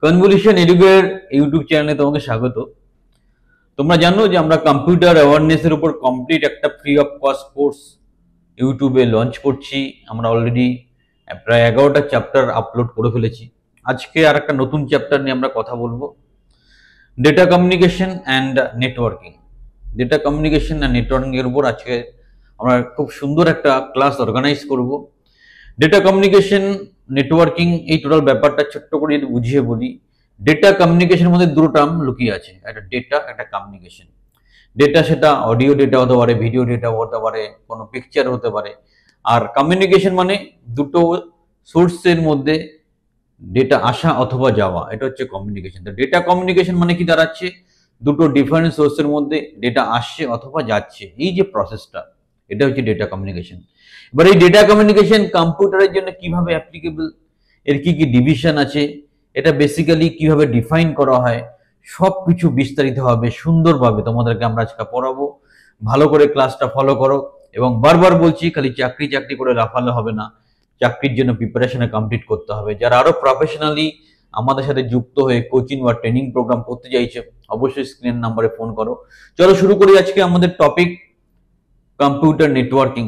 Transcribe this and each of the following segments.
Convolution এডুকের YouTube চ্যানেলে তোমাকে স্বাগত। তোমরা জানো যে আমরা কম্পিউটার অ্যাওয়ারনেসের উপর কমপ্লিট একটা ফ্রি অফ কস্ট কোর্স ইউটিউবে লঞ্চ করছি। আমরা অলরেডি প্রায় 11টা চ্যাপ্টার আপলোড করে ফেলেছি। আজকে আর একটা নতুন চ্যাপ্টার নিয়ে আমরা কথা বলবো, data communication and networking. Data communication and networking এর উপর আজকে আমরা খুব সুন্দর একটা ক্লাস অর্গানাইজ করব। ডেটা কমিউনিকেশন, নেটওয়ার্কিং, এই টোটাল ব্যাপারটা ছোট্ট করে যদি বুঝিয়ে বলি, ডেটা কমিউনিকেশনের মধ্যে দুটো টার্ম লুকিয়ে আছে, একটা ডেটা, একটা কমিউনিকেশন। ডেটা সেটা অডিও ডেটা হতে পারে, ভিডিও ডেটা হতে পারে, কোনো পিকচার হতে পারে। আর কমিউনিকেশন মানে দুটো সোর্সের মধ্যে ডেটা আসা অথবা যাওয়া, এটা হচ্ছে কমিউনিকেশন। তো ডেটা কমিউনিকেশন মানে কি দাঁড়াচ্ছে, দুটো ডিফারেন্ট সোর্সের মধ্যে ডেটা আসছে অথবা যাচ্ছে, এই যে প্রসেসটা, এটা হচ্ছে ডেটা কমিউনিকেশন। এবার এই ডেটা কমিউনিকেশন কম্পিউটারের জন্য কিভাবে অ্যাপ্লিকেবল, এর কি কি ডিভিশন আছে, এটা বেসিক্যালি কিভাবে ডিফাইন করা হয়, সব কিছু বিস্তারিতভাবে সুন্দরভাবে তোমাদেরকে আমরা আজকে পড়াবো। ভালো করে ক্লাসটা ফলো করো, এবং বারবার বলছি, খালি চাকরি চাকরি করে লাফালে হবে না, চাকরির জন্য প্রিপারেশনে কমপ্লিট করতে হবে। যারা আরো প্রফেশনালি আমাদের সাথে যুক্ত হয়ে কোচিং বা ট্রেনিং প্রোগ্রাম করতে চাইছে, অবশ্যই স্ক্রিন নাম্বারে ফোন করো। চলো শুরু করি আজকে আমাদের topic, computer networking.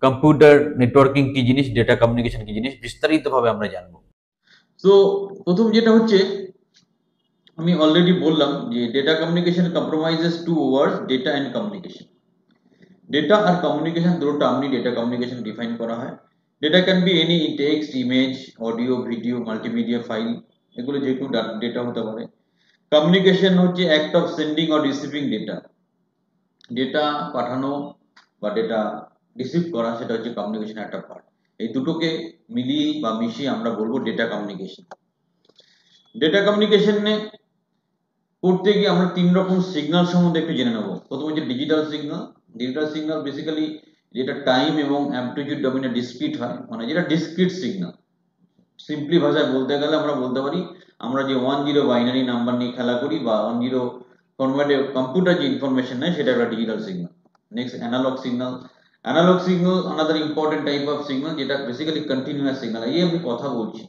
Computer networking কি জিনিস, ডেটা কমিউনিকেশন কি জিনিস, বিস্তারিতভাবে আমরা জানবো। তো প্রথম যেটা হচ্ছে, আমি অলরেডি বললাম যে data communication compromises two words, data and communication. Data আর কমিউনিকেশন দুটো টার্মই ডেটা কমিউনিকেশন ডিফাইন করা হয়। Data can be any text, image, audio, video, multimedia file, এগুলো যে কোনো ডেটা হতে পারে। কমিউনিকেশন হচ্ছে act of sending or receiving data. Data পাঠানো বা ডেটা রিসিভ করা, সেটা হচ্ছে কমিউনিকেশন একটা পার্ট। এই দুটোকে মিলিয়ে বা মিশিয়ে আমরা বলবো ডেটা কমিউনিকেশন। ডেটা কমিউনিকেশনে করতে গিয়ে আমরা তিন রকম সিগন্যাল সম্বন্ধে একটু জেনে নেব। প্রথম হচ্ছে digital signal. Digital signal basically যেটা টাইম এবং অ্যামপ্লিটিউড ডোমেইনে ডিসক্রিট হয়, মানে যেটা ডিসক্রিট সিগন্যাল। সিম্পলি ভাষায় বলতে গেলে আমরা বলতে পারি, আমরা যে 10 বাইনারি নাম্বার নিয়ে খেলা করি বা 10 কনভার্টে কম্পিউটার যে ইনফরমেশন নেয়, সেটা একটা digital signal. Next analog signal. Analog signal another important type of signal, যেটা বেসিক্যালি কন্টিনিউয়াস সিগন্যাল। এই আমি কথা বলছি,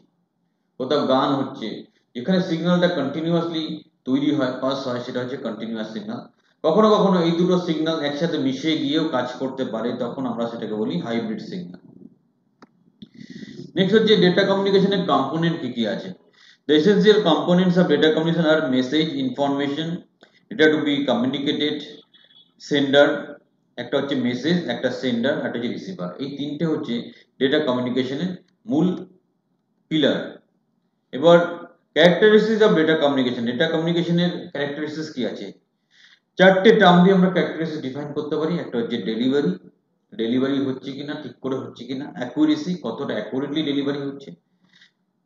কোথাও গান হচ্ছে, যেখানে সিগন্যালটা কন্টিনিউয়াসলি তৈরি হয়, পাস হয়, সেটা হচ্ছে কন্টিনিউয়াস সিগন্যাল। কখনো কখনো এই দুটো সিগন্যাল একসাথে মিশে গিয়েও কাজ করতে পারে, তখন আমরা সেটাকে বলি হাইব্রিড সিগন্যাল। নেক্সট হচ্ছে ডেটা কমিউনিকেশনের কম্পোনেন্ট কি কি আছে। The essential components of data communication are message, information, data to be communicated, sender, একটা হচ্ছে মেসেজ, একটা সেন্ডার, একটা হচ্ছে রিসিভার। এই তিনটে হচ্ছে ডেটা কমিউনিকেশনের মূল পিলার। এবার characteristics of data communication. Data কমিউনিকেশনের ক্যারেক্টারিস্টিক্স কি আছে, চারটে টার্ম দিয়ে আমরা ক্যারেক্টারিস্টিক্স ডিফাইন করতে পারি। একটা হচ্ছে ডেলিভারি, ডেলিভারি হচ্ছে কিনা, ঠিক করে হচ্ছে কিনা। অ্যাকুরেসি, কতটা অ্যাকুরেটলি ডেলিভারি হচ্ছে।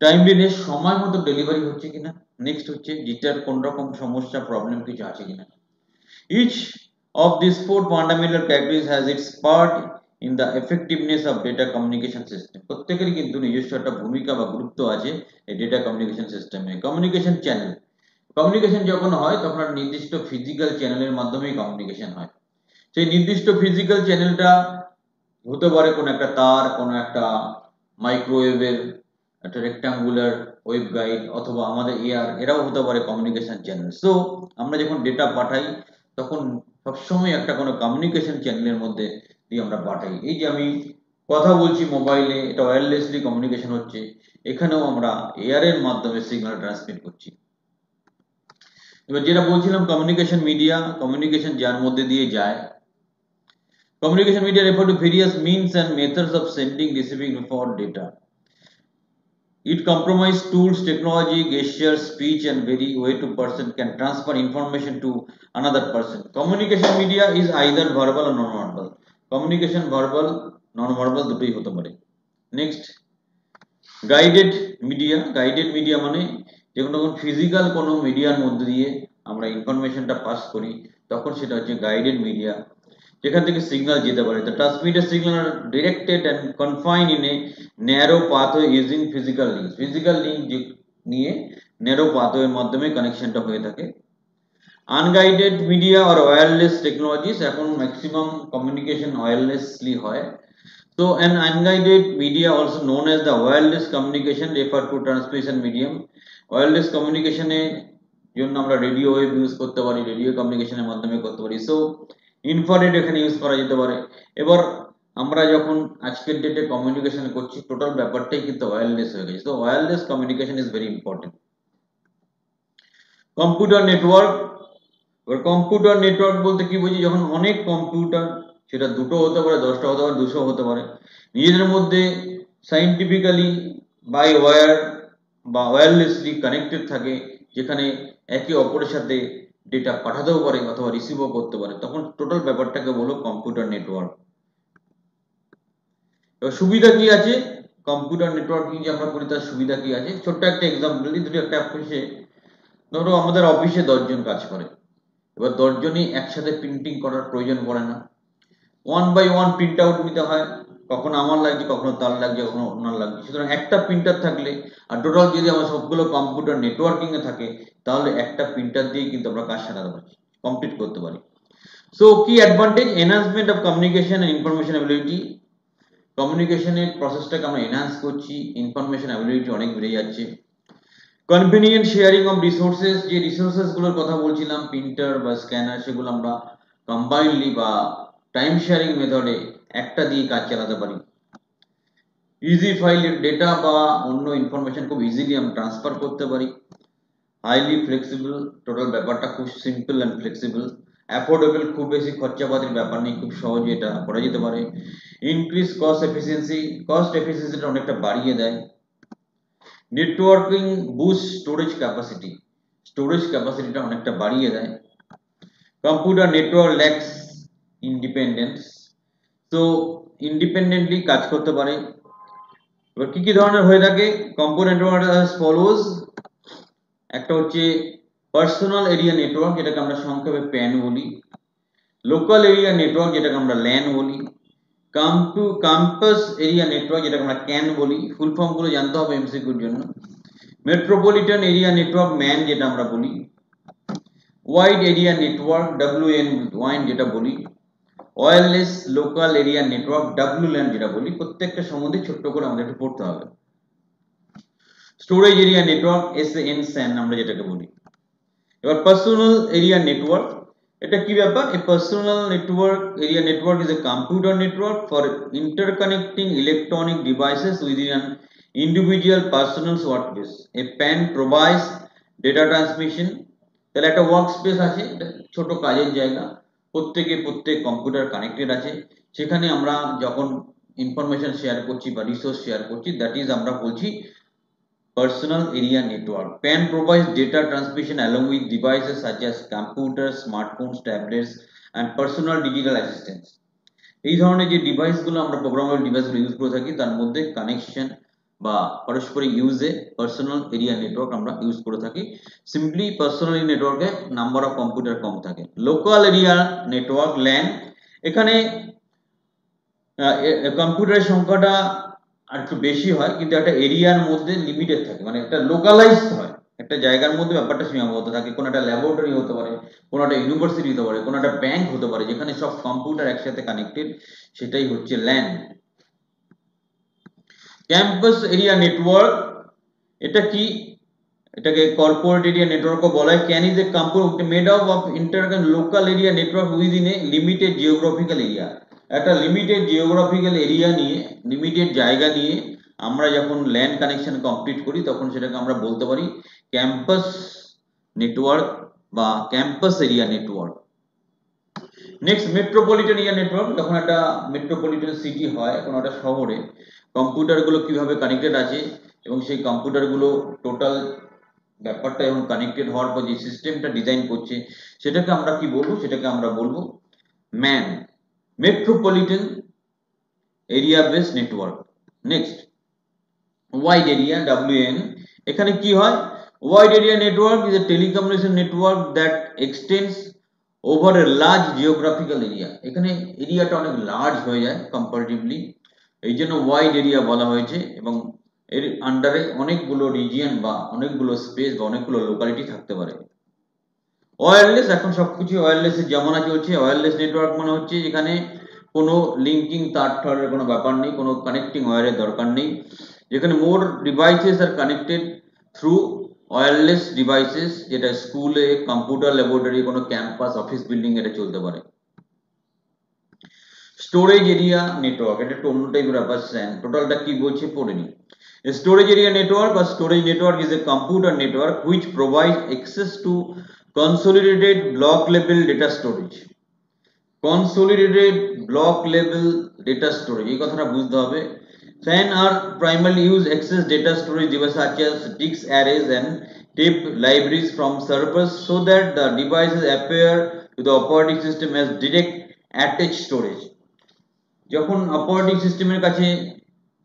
টাইমলিনেস, সময় মতো ডেলিভারি হচ্ছে কিনা। নেক্সট হচ্ছে জিটার, কোন রকম সমস্যা প্রবলেম কিছু আছে কিনা। Each of this four fundamental characteristics has its part in the effectiveness of data communication system. প্রত্যেকেরই কিন্তু নিজস্ব একটা ভূমিকা বা গুরুত্ব আছে এই ডেটা কমিউনিকেশন সিস্টেমে। কমিউনিকেশন চ্যানেল, কমিউনিকেশন যখন হয় তখন নির্দিষ্ট ফিজিক্যাল চ্যানেলের মাধ্যমেই কমিউনিকেশন হয়। সেই নির্দিষ্ট ফিজিক্যাল চ্যানেলটা হতে পারে কোনো একটা তার, কোনো একটা মাইক্রোওয়েভের একটা রেক্টাঙ্গুলার ওয়েভ গাইড, অথবা আমাদের এয়ার, এরাও হতে পারে কমিউনিকেশন চ্যানেল। সো আমরা যখন ডেটা পাঠাই তখন সবসময় একটা কোনো কমিউনিকেশন চ্যানেলের মধ্যে দিয়ে আমরা পাঠাই। এই যে আমি কথা বলছি মোবাইলে, এটা ওয়্যারলেসলি কমিউনিকেশন হচ্ছে। এখানেও আমরা এয়ারের মাধ্যমে সিগন্যাল ট্রান্সমিট করছি। এবার যেটা বলছিলাম, কমিউনিকেশন মিডিয়া, কমিউনিকেশন যার মধ্যে দিয়ে যায়। Communication media refer to various means and methods of sending, receiving for data. It compromises tools, technology, gestures, speech, and very way to person can transfer information to another person. Communication media is either verbal or non-verbal. Communication verbal, non-verbal দুটোই হতে পারে। Next, guided media. Guided media মানে যখন physical কোনো মিডিয়ার মধ্যে দিয়ে আমরা ইনফরমেশনটা পাস করি, তখন সেটা হচ্ছে গাইডেড মিডিয়া, যেখান থেকে সিগন্যাল যেতে পারে। The transmitted signal are directed and confined in a narrow pathway using physical links. Physical link নিয়ে narrow pathway এর মাধ্যমে কানেকশনটা হয়ে থাকে। Unguided media or wireless technologies, এখন ম্যাক্সিমাম কমিউনিকেশন ওয়্যারলেসলি হয়। So an unguided media, also known as the wireless communication, refer to transmission medium. Wireless communication এ জন্য আমরা রেডিও ওয়েভ ইউজ করতে পারি, রেডিও কমিউনিকেশনের মাধ্যমে করতে পারি। সো ইনফ্রারেড এখানে ইউজ করা যেতে পারে। এবার আমরা যখন আজকের ডেটে কমিউনিকেশন করছি, টোটাল ব্যাপারটাই কিন্তু ওয়্যারলেস হয়ে গেছে। তো wireless communication is very important. Computer network, এবার কম্পিউটার নেটওয়ার্ক বলতে কি বুঝি, যখন অনেক কম্পিউটার, সেটা দুটো হতে পারে, 10টা হতে পারে, 200 হতে পারে, নিজেদের মধ্যে সাইন্টিফিক্যালি বাই ওয়্যার বা ওয়্যারলেসলি কানেক্টেড থাকে, যেখানে একে অপরের সাথে ডেটা পাঠাতেও পারে অথবা রিসিভও করতে পারে, তখন টোটাল ব্যাপারটাকে বলো কম্পিউটার নেটওয়ার্ক। এবার সুবিধা কি আছে কম্পিউটার নেটওয়ার্কিং যে আমরা করি, তার সুবিধা কি আছে? ছোট্ট একটা এক্সাম্পল দিই। দুটো একটা অফিসে, ধরো আমাদের অফিসে 10 জন কাজ করে। এবার 10 জনই একসাথে প্রিন্টিং করার প্রয়োজন পড়ে না, 1 বাই 1 প্রিন্ট আউট নিতে হয়। কখনো আমার লাগছে, কখনো তার লাগছে, কখনো ওনার লাগছে। সুতরাং একটা প্রিন্টার থাকলে, আর টোটাল যদি আমার সবগুলো কম্পিউটার নেটওয়ার্কিং এ থাকে, তাহলে একটা প্রিন্টার দিয়ে কিন্তু আমরা কাজ সারাতে পারি, কমপ্লিট করতে পারি। সো কি advantage? Enhancement of communication and information ability. কমিউনিকেশনের প্রসেসটাকে আমরা এনহান্স করছি, ইনফরমেশন অ্যাবিলিটি অনেক বেড়ে যাচ্ছে। কনভিনিয়েন্ট শেয়ারিং অফ রিসোর্সেস, যে রিসোর্সেস গুলোর কথা বলছিলাম, প্রিন্টার বা স্ক্যানার, সেগুলো আমরা কম্বাইনলি বা টাইম শেয়ারিং মেথডে একটা দিয়ে কাজ চালাতে পারি। ইজি ফাইল ডেটা বা অন্য ইনফরমেশন খুব ইজিলি আমরা ট্রান্সফার করতে পারি। হাইলি ফ্লেক্সিবল, টোটাল ব্যাপারটা খুব সিম্পল অ্যান্ড ফ্লেক্সিবল। অ্যাফোর্ডেবল, খুব বেশি খরচাপাতির ব্যাপার নেই, খুব সহজে এটা করা যেতে পারে। ইনক্রিজ কস্ট এফিসিয়েন্সি, কস্ট এফিসিয়েন্সিটা অনেকটা বাড়িয়ে দেয়। Networking boost storage capacity, storage ক্যাপাসিটিটা অনেকটা বাড়িয়ে দেয়। কম্পিউটার নেটওয়ার্ক ল্যাক্স ইন্ডিপেন্ডেন্স, তো ইন্ডিপেন্ডেন্টলি কাজ করতে পারে। এবার কি কি ধরনের হয়ে থাকে কম্পিউটার নেটওয়ার্ক? As follows. একটা হচ্ছে পার্সোনাল এরিয়া নেটওয়ার্ক, যেটাকে আমরা সংক্ষেপে প্যান বলি। লোকাল এরিয়া নেটওয়ার্ক, যেটাকে আমরা ল্যান বলি। ক্যাম্পাস এরিয়া নেটওয়ার্ক, যেটাকে আমরা ক্যান বলি। ফুল ফর্ম গুলো জানতে হবে এমসিকিউর জন্য। মেট্রোপলিটন এরিয়া নেটওয়ার্ক, ম্যান যেটা আমরা বলি। Wide area network, WN wide যেটা বলি। Wireless local area network, WLAN যেটা বলি। প্রত্যেকটা সম্বন্ধে ছোট্ট করে আমাদের একটু পড়তে হবে। স্টোরেজ এরিয়া নেটওয়ার্ক, SAN আমরা যেটাকে বলি। এবার পার্সোনাল এরিয়া নেটওয়ার্ক, এটা কি ব্যাপার? A personal network area network is a computer network for interconnecting electronic devices within an individual personal workspace. A PAN provides data transmission. তাহলে একটা ওয়ার্ক স্পেস আছে, ছোট কাজের জায়গা, প্রত্যেক কম্পিউটার কানেক্টেড আছে, সেখানে আমরা যখন ইনফরমেশন শেয়ার করছি বা রিসোর্স শেয়ার করছি, দ্যাট ইজ আমরা বলছি personal area network. PAN provides data transmission along with devices such as computers, smartphones, tablets and personal digital assistants. এই ধরনের যে ডিভাইসগুলো আমরা প্রোগ্রামেবল ডিভাইসগুলো ইউজ করে থাকি, তার মধ্যে কানেকশন বা পারস্পরিক ইউজে পার্সোনাল এরিয়া নেটওয়ার্ক আমরা ইউজ করে থাকি। সিম্পলি পার্সোনাল নেটওয়ার্কে নাম্বার অফ কম্পিউটার কম থাকে। লোকাল এরিয়া নেটওয়ার্ক, ল্যান, এখানে কম্পিউটারের সংখ্যাটা আর একটু বেশি হয়, কিন্তু একটা এরিয়ার মধ্যে লিমিটেড থাকে, মানে একটা লোকালাইজড হয়, একটা জায়গার মধ্যে ব্যাপারটা সীমাবদ্ধ থাকে। কোনো একটা ল্যাবরেটরি হতে পারে, কোনো একটা ইউনিভার্সিটি হতে পারে, কোনো একটা ব্যাংক হতে পারে, যেখানে সব কম্পিউটার একসাথে কানেক্টেড, সেটাই হচ্ছে ল্যান। ক্যাম্পাস এরিয়া নেটওয়ার্ক, এটা কি? এটাকে কর্পোরেট এরিয়া নেটওয়ার্কও বলা হয়। Can is a computer made up of interconnect local area network within a limited geographical area. একটা লিমিটেড জিওগ্রাফিক্যাল এরিয়া নিয়ে, লিমিটেড জায়গা নিয়ে আমরা যখন ল্যান কানেকশন কমপ্লিট করি, তখন সেটাকে আমরা বলতে পারি ক্যাম্পাস নেটওয়ার্ক বা campus area network. Next, metropolitan area network. যখন একটা মেট্রোপলিটন সিটি হয়, কোনো একটা শহরে, কম্পিউটারগুলো কিভাবে কানেক্টেড আছে এবং সেই কম্পিউটারগুলো টোটাল ব্যাপারটা এবং কানেক্টেড হওয়ার পর যে সিস্টেমটা ডিজাইন করছে, সেটাকে আমরা কি বলবো? সেটাকে আমরা বলবো man, metropolitan area base network. Next, wide area, WAN। এখানে কি হয়? Wide area network is A telecommunication network that extends over a large geographical area. এখানে এরিয়াটা অনেক লার্জ হয়ে যায় কম্পারেটিভলি, এই জন্য ওয়াইড এরিয়া বলা হয়েছে, এবং এর আন্ডারে অনেকগুলো রিজিয়ন বা অনেকগুলো স্পেস বা অনেকগুলো লোকালিটি থাকতে পারে। ওয়্যারলেস, এখন সবকিছু ওয়্যারলেসের জামানা চলছে। ওয়্যারলেস নেটওয়ার্ক মানে হচ্ছে যেখানে কোনো লিঙ্কিং তার ঠারের কোনো ব্যাপার নেই, কোনো কানেক্টিং ওয়্যারের দরকার নেই, যেখানে more devices are connected through wireless devices, যেটা স্কুলে, কম্পিউটার ল্যাবরেটরি, কোনো ক্যাম্পাস, অফিস বিল্ডিং এটা চলতে পারে। স্টোরেজ এরিয়া নেটওয়ার্ক, এটা একটু অন্য টাইপের ব্যাপার, টোটালটা কি বলছে পড়ে নি। Storage area network or storage network is a computer network which provides access to consolidated block level data storage. Consolidated block level data storage, এই কথাটা বুঝতে হবে। SAN are primarily use access data storage devices such as disk arrays and tape libraries from servers so that the devices appear to the operating system as direct attached storage. যখন operating সিস্টেমের কাছে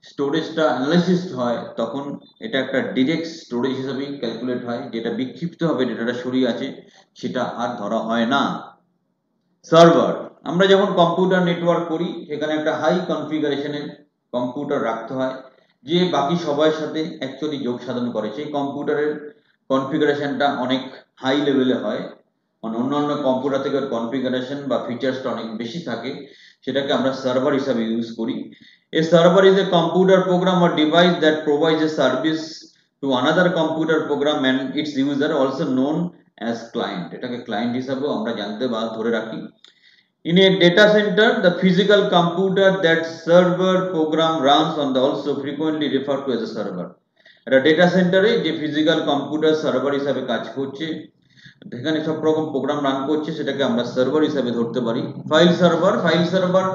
স্টোরেজটা analysis হয় তখন এটা একটা direct storage হিসেবেই calculate হয়, যেটা বিক্ষিপ্তভাবে ডেটাটা সরিয়ে আছে সেটা আর ধরা হয় না। সার্ভার, আমরা যখন কম্পিউটার নেটওয়ার্ক করি সেখানে একটা হাই কনফিগারেশনের কম্পিউটার রাখতে হয়, যে বাকি সবার সাথে অ্যাকচুয়ালি যোগ সাধন করে। সেই কম্পিউটারের কনফিগারেশনটা অনেক হাই লেভেলে হয়, মানে অন্যান্য কম্পিউটার থেকে কনফিগারেশন বা ফিচার্সটা অনেক বেশি থাকে, সেটাকে আমরা সার্ভার হিসাবে ইউজ করি। A server is a computer program or device that provides a service to another computer program and its user, also known as client. এটাকে ক্লায়েন্ট হিসাবেও আমরা জানতে বা ধরে রাখি। In a data center, the physical computer that server program runs on the also frequently referred to as a server. একটা data সেন্টারে যে ফিজিক্যাল কম্পিউটার সার্ভার হিসাবে কাজ করছে, এখানে সব রকম প্রোগ্রাম রান করছে, সেটাকে আমরা সার্ভার হিসাবে ধরতে পারি। ফাইল সার্ভার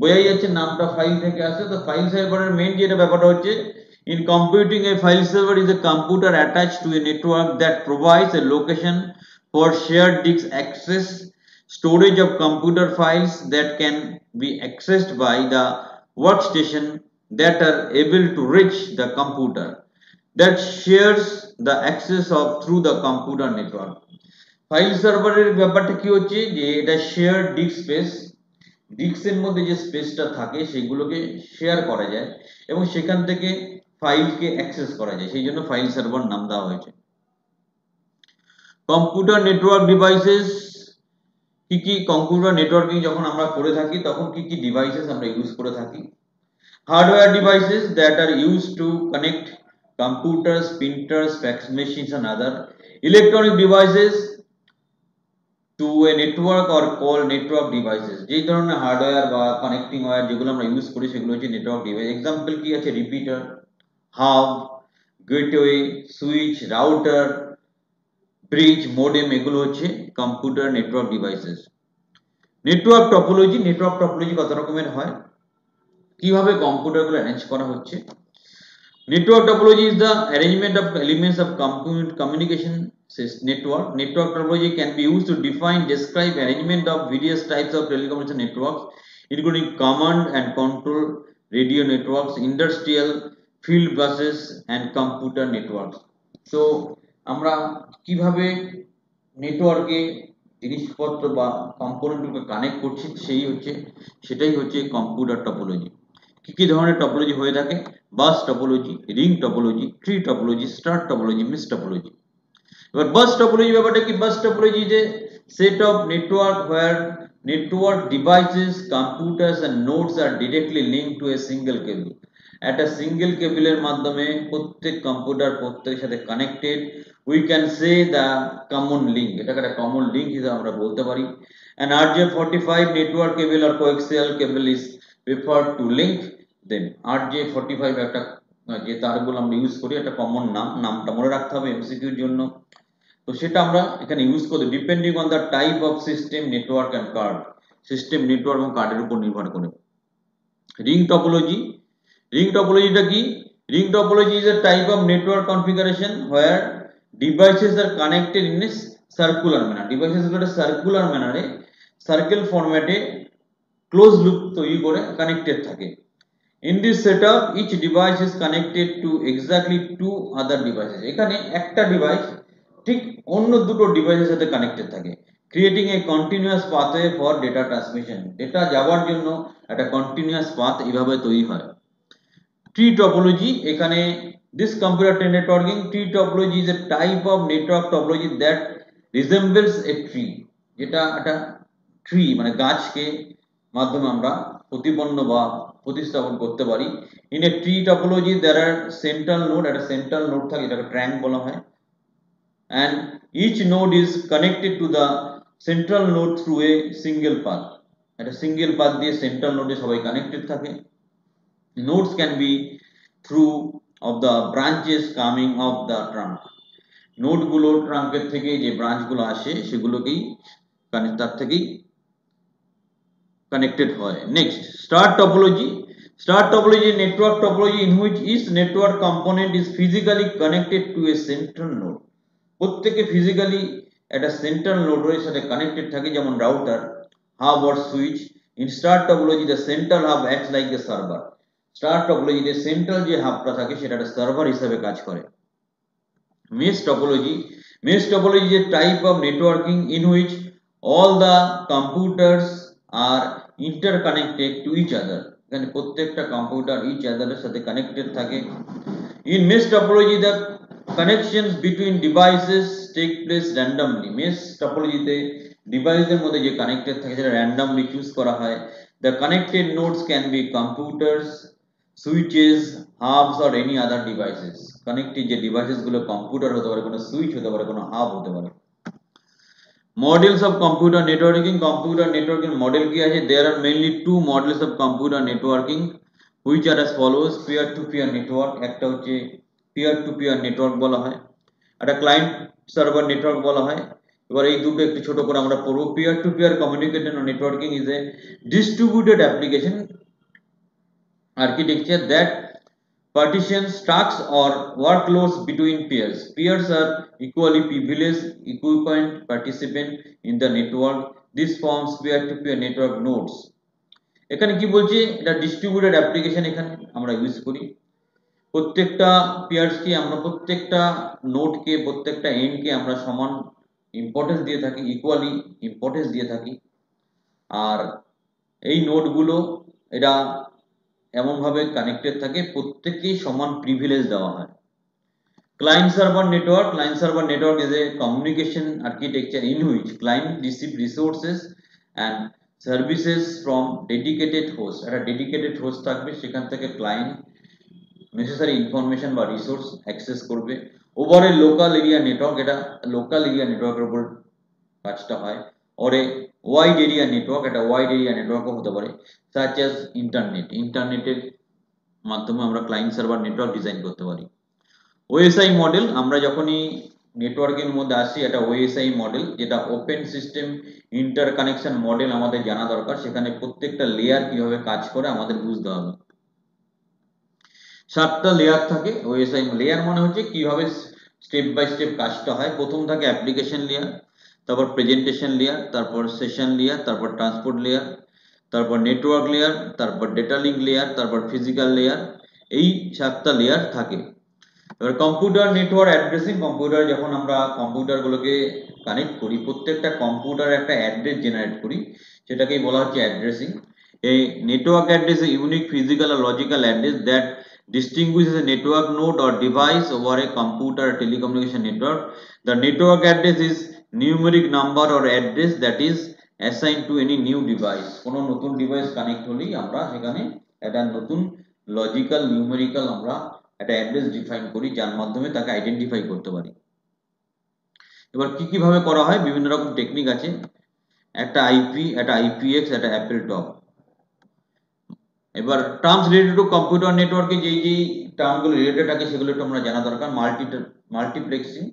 বোঝাই যাচ্ছে নামটা ফাইল থেকে আসে। তো ফাইল সার্ভারের মেইন যেটা ব্যাপারটা হচ্ছে, in computing a file server is a computer attached to a network that provides a location for shared disk access, storage of computer files that can be accessed by the workstation that are able to reach the computer that shares the access of through the computer network. File সার্ভারের ব্যাপারটা কি হচ্ছে, যে এটা share disk space, ডিস্কের মধ্যে যে স্পেসটা থাকে সেগুলোকে শেয়ার করা যায় এবং সেখান থেকে ফাইলকে অ্যাক্সেস করা যায়, সেই জন্য ফাইল সার্ভার নাম দেওয়া হয়েছে। কম্পিউটার নেটওয়ার্ক ডিভাইসেস, কি কি কম্পিউটার নেটওয়ার্কিং যখন আমরা করে থাকি তখন কি কি ডিভাইসেস আমরা ইউজ করে থাকি। Hardware devices that are use to connect computers, printers, fax machines and other electronic devices to a network or called network devices. যেই ধরনের হার্ডওয়্যার বা কানেক্টিং ওয়্যার যেগুলো আমরা ইউজ করি সেগুলো হচ্ছে নেটওয়ার্ক ডিভাইস। এক্সাম্পল কি আছে, repeater, hub, gateway, switch, router, bridge, modem, এগুলো হচ্ছে computer network devices. Network topology কত রকমের হয়, কিভাবে কম্পিউটারগুলো অ্যারেঞ্জ করা হচ্ছে। Network topology is the arrangement of elements of communication network. Network topology can be used to define, describe arrangement of various types of telecommunication networks, including command and control radio networks, industrial field buses, and computer networks. So, আমরা কিভাবে নেটওয়ার্কে জিনিসপত্র বা কম্পোনেন্টগুলোকে connect করছি সেটাই হচ্ছে computer topology. কি কি ধরনের টপোলজি হয়ে থাকে, bus topology, ring topology, tree topology, star topology, mesh topology. এবার বাস টপোলজি ব্যাপারটা কি, বাস টপোলজি যে set of network where network devices, computers and nodes are directly linked to a single cable. একটা single কেবলের মাধ্যমে প্রত্যেক computer প্রত্যেকের সাথে connected, we can say the common link, এটাকে একটা কমন লিঙ্ক হিসেবে আমরা বলতে পারি। অ্যান্ড RJ45 নেটওয়ার্ক কেবল আর coaxial cable is preferred two link দেন। RJ45 একটা যে তারগুলো আমরা ইউজ করি, একটা কমন নামটা মনে রাখতে হবে এমসিকিউর জন্য। তো সেটা আমরা এখানে ইউজ করি depending on the type of system, network and card, system, network এবং কার্ডের উপর নির্ভর করে। রিং টপোলজিটা কি, ring topology is a type of network configuration where devices are connected in a circular manner, devices গুলো সার্কুলার ম্যানারে সার্কেল ফরম্যাটে ক্লোজ লুপ তৈরি করে কানেক্টেড থাকে। In this setup, each device is connected to exactly two other devices. এখানে একটা device ঠিক অন্য দুটো ডিভাইসের সাথে কানেক্টেড থাকে, creating a continuous pathway for data transmission. Data যাওয়ার জন্য একটা কন্টিনিউয়াস পাথ এইভাবে তৈরি হয়। ট্রি টপোলজি, এখানে this computer networking tree topology is a type of network topology that resembles a tree, যেটা একটা ট্রি মানে গাছকে মাধ্যমে আমরা প্রতিপন্ন বা প্রতিস্থাপন করতে পারি। In a tree topology there are central node, একটা সেন্ট্রাল নোড থাকে যেটাকে ট্র্যাঙ্ক বলা হয়, and each node is connected to the central node through a single path. একটা সিঙ্গেল পাথ দিয়ে সেন্ট্রাল নোডে সবাই কানেক্টেড থাকে। Nodes can be through of the branches coming off the trunk. নোডগুলো ট্রাঙ্কের থেকে যে ব্রাঞ্চগুলো আসে সেগুলোকেই তার থেকেই connected হয়। Next, star topology. Star topology is network topology in which each network component is physically connected to a central node. প্রত্যেকে physically একটা সেন্ট্রাল নোডের সাথে কানেক্টেড থাকে, যেমন router, hub or switch. In star topology the central hub acts like the server. Star টপোলজিতে central যে হাবটা থাকে সেটা একটা সার্ভার হিসেবে কাজ করে। Mesh topology, mesh topology is a type of networking in which all the computers are interconnected to each other. এখানে প্রত্যেকটা কম্পিউটার each other এর সাথে কানেক্টেড থাকে। In mesh topology the connections between devices take place randomly. mesh topology তে ডিভাইসের মধ্যে যে connected থাকে সেটা randomly চুজ করা হয়। The connected nodes can be computers, switches, hubs or any other devices. Connected যে ডিভাইসেস গুলো কম্পিউটার হতে পারে, কোনো সুইচ হতে পারে, কোনো হাব হতে পারে। Models of computer networking. Computer networking model কি আছে? There are mainly two models of computer networking which are as follows. Peer to peer network, একটা হচ্ছে পিয়ার টু পিয়ার নেটওয়ার্ক বলা হয়, একটা ক্লায়েন্ট সার্ভার নেটওয়ার্ক বলা হয়। এবার এই দুটো একটু ছোট করে আমরা পড়বো। Peer to peer communication networking is a distributed application architecture that partitions tasks or workloads between peers. Peers are equally privileged, equivalent participant in the network. This forms peer-to-peer network nodes. এখানে কি বলছে? এটা distributed application এখানে আমরা use করি। প্রত্যেকটা পেয়ার্সকে আমরা, প্রত্যেকটা নোডকে, প্রত্যেকটা এন্ডকে আমরা সমান ইম্পর্টেন্স দিয়ে থাকি, ইকুয়ালি ইম্পর্টেন্স দিয়ে থাকি। আর এই নোডগুলো এরা এমনভাবে কানেক্টেড থাকে, প্রত্যেককেই সমান প্রিভিলেজ দেওয়া হয়। Client server network. Client server network is a communication architecture in which client receive resources and services from dedicated host. একটা ডেডিকেটেড হোস্ট থাকবে, সেখান থেকে ক্লায়েন্ট নেসেসারি ইনফরমেশন বা রিসোর্স অ্যাক্সেস করবে। Over a local area network, এটা local area নেটওয়ার্কের উপর কাজটা হয়। or a wide area network, একটা ওয়াইড এরিয়া নেটওয়ার্কও হতে পারে, such as ইন্টারনেট। ইন্টারনেটের মাধ্যমে আমরা ক্লায়েন্ট সার্ভার নেটওয়ার্ক ডিজাইন করতে পারি। ওএসআই মডেল, আমরা যখনই নেটওয়ার্কের মধ্যে আসি, একটা ওএসআই মডেল যেটা ওপেন সিস্টেম ইন্টারকানেকশন মডেল আমাদের জানা দরকার। সেখানে প্রত্যেকটা লেয়ার কিভাবে কাজ করে আমাদের বুঝতে হবে। 7টা লেয়ার থাকে ওএসআই। লেয়ার মানে হচ্ছে কিভাবে স্টেপ বাই স্টেপ কাজটা হয়। প্রথম থাকে অ্যাপ্লিকেশন লেয়ার, তারপর প্রেজেন্টেশন লেয়ার, তারপর সেশন লেয়ার, তারপর ট্রান্সপোর্ট লেয়ার, তারপর নেটওয়ার্ক লেয়ার, তারপর ডেটা লিঙ্ক লেয়ার, তারপর ফিজিক্যাল লেয়ার। এই 7টা লেয়ার থাকে। এবার কম্পিউটার নেটওয়ার্ক অ্যাড্রেসিং। কম্পিউটার যখন আমরা কম্পিউটারগুলোকে কানেক্ট করি, প্রত্যেকটা কম্পিউটার একটা অ্যাড্রেস জেনারেট করি, সেটাকেই বলা হচ্ছে অ্যাড্রেসিং। এই network address a unique physical আর logical address that distinguishes a network node or device over a computer or telecommunication network. The network address is numeric number or address that is assigned to any new device. কোনো নতুন device connect হলেই আমরা সেখানে একটা নতুন logical numerical আমরা একটা address define করি, যার মাধ্যমে তাকে আইডেন্টিফাই করতে পারি। এবার কি ভাবে করা হয়? বিভিন্ন রকম টেকনিক আছে। একটা আইপি, একটা আইপিএক্স, একটা অ্যাপেল টপ। এবার টার্মস রিলেটেড টু কম্পিউটার নেটওয়ার্কে যেই টার্মগুলো রিলেটেড আছে সেগুলো একটু আমরা জানা দরকার। মাল্টিপ্লেক্সিং,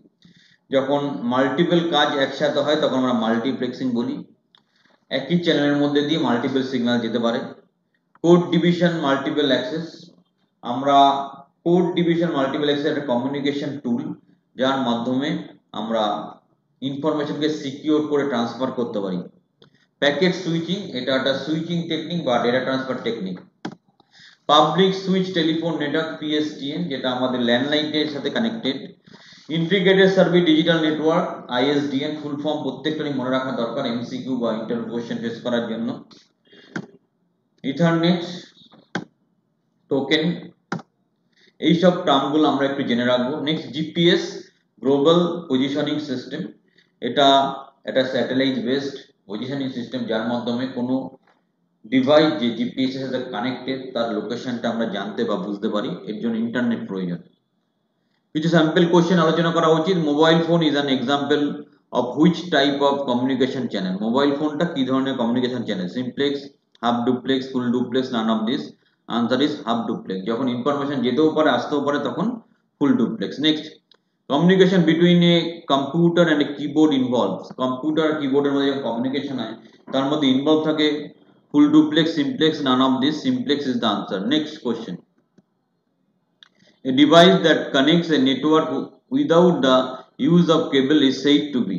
যখন মাল্টিপল কাজ একসাথে হয় তখন আমরা মাল্টিপ্লেক্সিং বলি। একই চ্যানেলের মধ্যে দিয়ে মাল্টিপল সিগন্যাল যেতে পারে। Code division, multiple access. আমরা কোড ডিভিশন, মাল্টিপল অ্যাক্সেস একটা কমিউনিকেশন টুল, যার মাধ্যমে আমরা ইনফরমেশনকে সিকিউর করে ট্রান্সফার করতে পারি। প্যাকেট সুইচিং, এটা একটা সুইচিং টেকনিক বা data transfer technique. Public switch telephone network, PSTN, যেটা আমাদের ল্যান্ডলাইনের সাথে connected. Integrated service digital network, ISDN full form প্রত্যেকটারই মনে রাখা দরকার এমসিকিউ বা ইন্টারভিউ কোশ্চেন ফেস করার জন্য। ইথারনেট, টোকেন, এইসব টার্মগুলো আমরা একটু জেনে রাখবো। Next, GPS, global positioning system. এটা একটা স্যাটেলাইট বেসড পজিশনিং সিস্টেম, যার মাধ্যমে কোনো ডিভাইস যে জিপিএস এর সাথে কানেক্টেড তার লোকেশনটা আমরা জানতে বা বুঝতে পারি, এর জন্য ইন্টারনেট প্রয়োজন। কিছু স্যাম্পল কোশ্চেন আলোচনা করা উচিত। Mobile phone is an example of which type of communication channel. Mobile ফোনটা কি ধরনের communication channel? Simplex, half duplex, full duplex, none of this. Answer is half duplex. যখন ইনফরমেশন যেতেও পারে আসতেও পারে তখন full duplex. Next, communication between a computer and a keyboard involves. Computer আর কিবোর্ডের মধ্যে যখন কমিউনিকেশন হয় তার মধ্যে ইনভলভ থাকে full duplex, simplex, none of this. Simplex is the answer. Next question, a device that connects a network without the use of cable is said to be.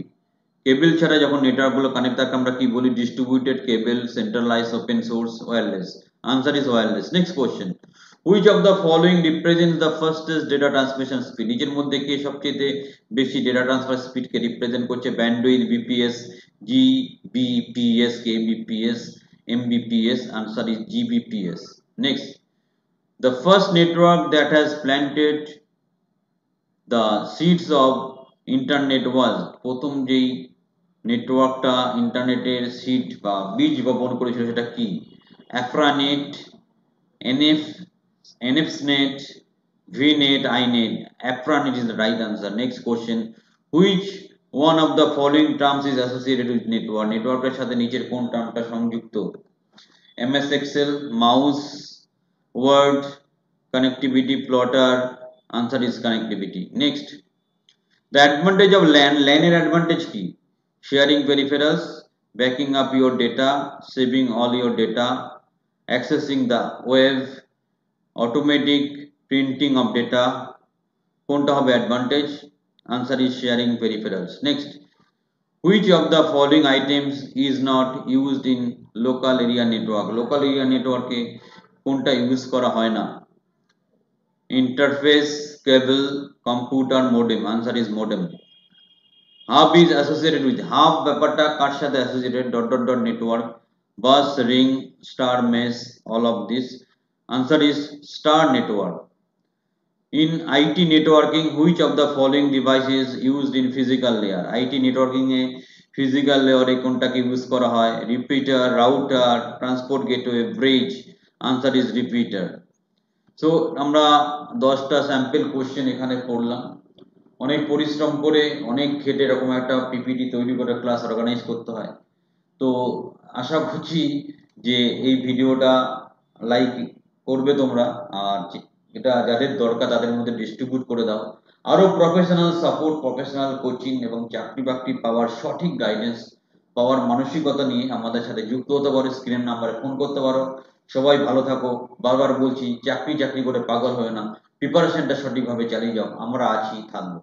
কেবল ছাড়া যখন নেটওয়ার্ক গুলো কানেক্ট থাকে আমরা কি বলি? Distributed cable, centralised, open source, wireless. Answer is wireless. Next question, which of the following represents the fastest data transmission speed? নিচের মধ্যে কে সবচেয়ে বেশি ডেটা ট্রান্সফার স্পিড কে রিপ্রেজেন্ট করছে? Bandwidth, BPS, Gbps, kbps, Mbps. Answer is Gbps. Next, the first network that has planted the seeds of internet was, প্রথম যেই নেটওয়ার্কটা ইন্টারনেটের seed বা বীজ বপন করেছিল সেটা কি? অ্যাফ্রানেট, NF, এনএফসনেট, ভিনেট, আইনেট। অ্যাফ্রানেট is the right answer. Next question, which one of the following terms is associated with network? নেটওয়ার্কের সাথে নিচের কোন টার্মটা সংযুক্ত? MS Excel, mouse, word, connectivity, plotter. Answer is connectivity. Next, the advantage of LAN. LAN এর advantage কি? Sharing peripherals, backing up your data, saving all your data, accessing the web, automatic printing of data. কোনটা হবে advantage? Answer is sharing peripherals. Next, which of the following items is not used in local area network? Local area network এ কোনটা use করা হয় না? Interface, cable, computer, modem. Answer is modem. Hub is associated with, hub ব্যাপারটা কার সাথে associated? Dot dot dot network, bus, ring, star, mesh, all of this. Answer is star network. In IT networking, which of the following device is used in physical layer? IT networking A physical layer এ কোনটাকে use করা হয়? Repeater, router, transport gateway, bridge. Answer is repeater. So আমরা 10টা sample question এখানে করলাম। অনেক পরিশ্রম করে অনেক খেটে এরকম একটা পিপিটি তৈরি করে ক্লাস অর্গানাইজ করতে হয়। তো আশা করছি যে এই ভিডিওটা লাইক করবে তোমরা, আর এটা যাদের দরকার তাদের মধ্যে ডিস্ট্রিবিউট করে দাও। আরো প্রফেশনাল সাপোর্ট, প্রফেশনাল কোচিং এবং চাকরি বাকরি পাওয়ার সঠিক গাইডেন্স পাওয়ার মানসিকতা নিয়ে আমাদের সাথে যুক্ত হতে পারো। স্ক্রিনের নাম্বারে ফোন করতে পারো। সবাই ভালো থাকো। বারবার বলছি, চাকরি চাকরি করে পাগল হয়ে না, প্রিপারেশনটা সঠিকভাবে চালিয়ে যাও। আমরা আছি, থাকবো।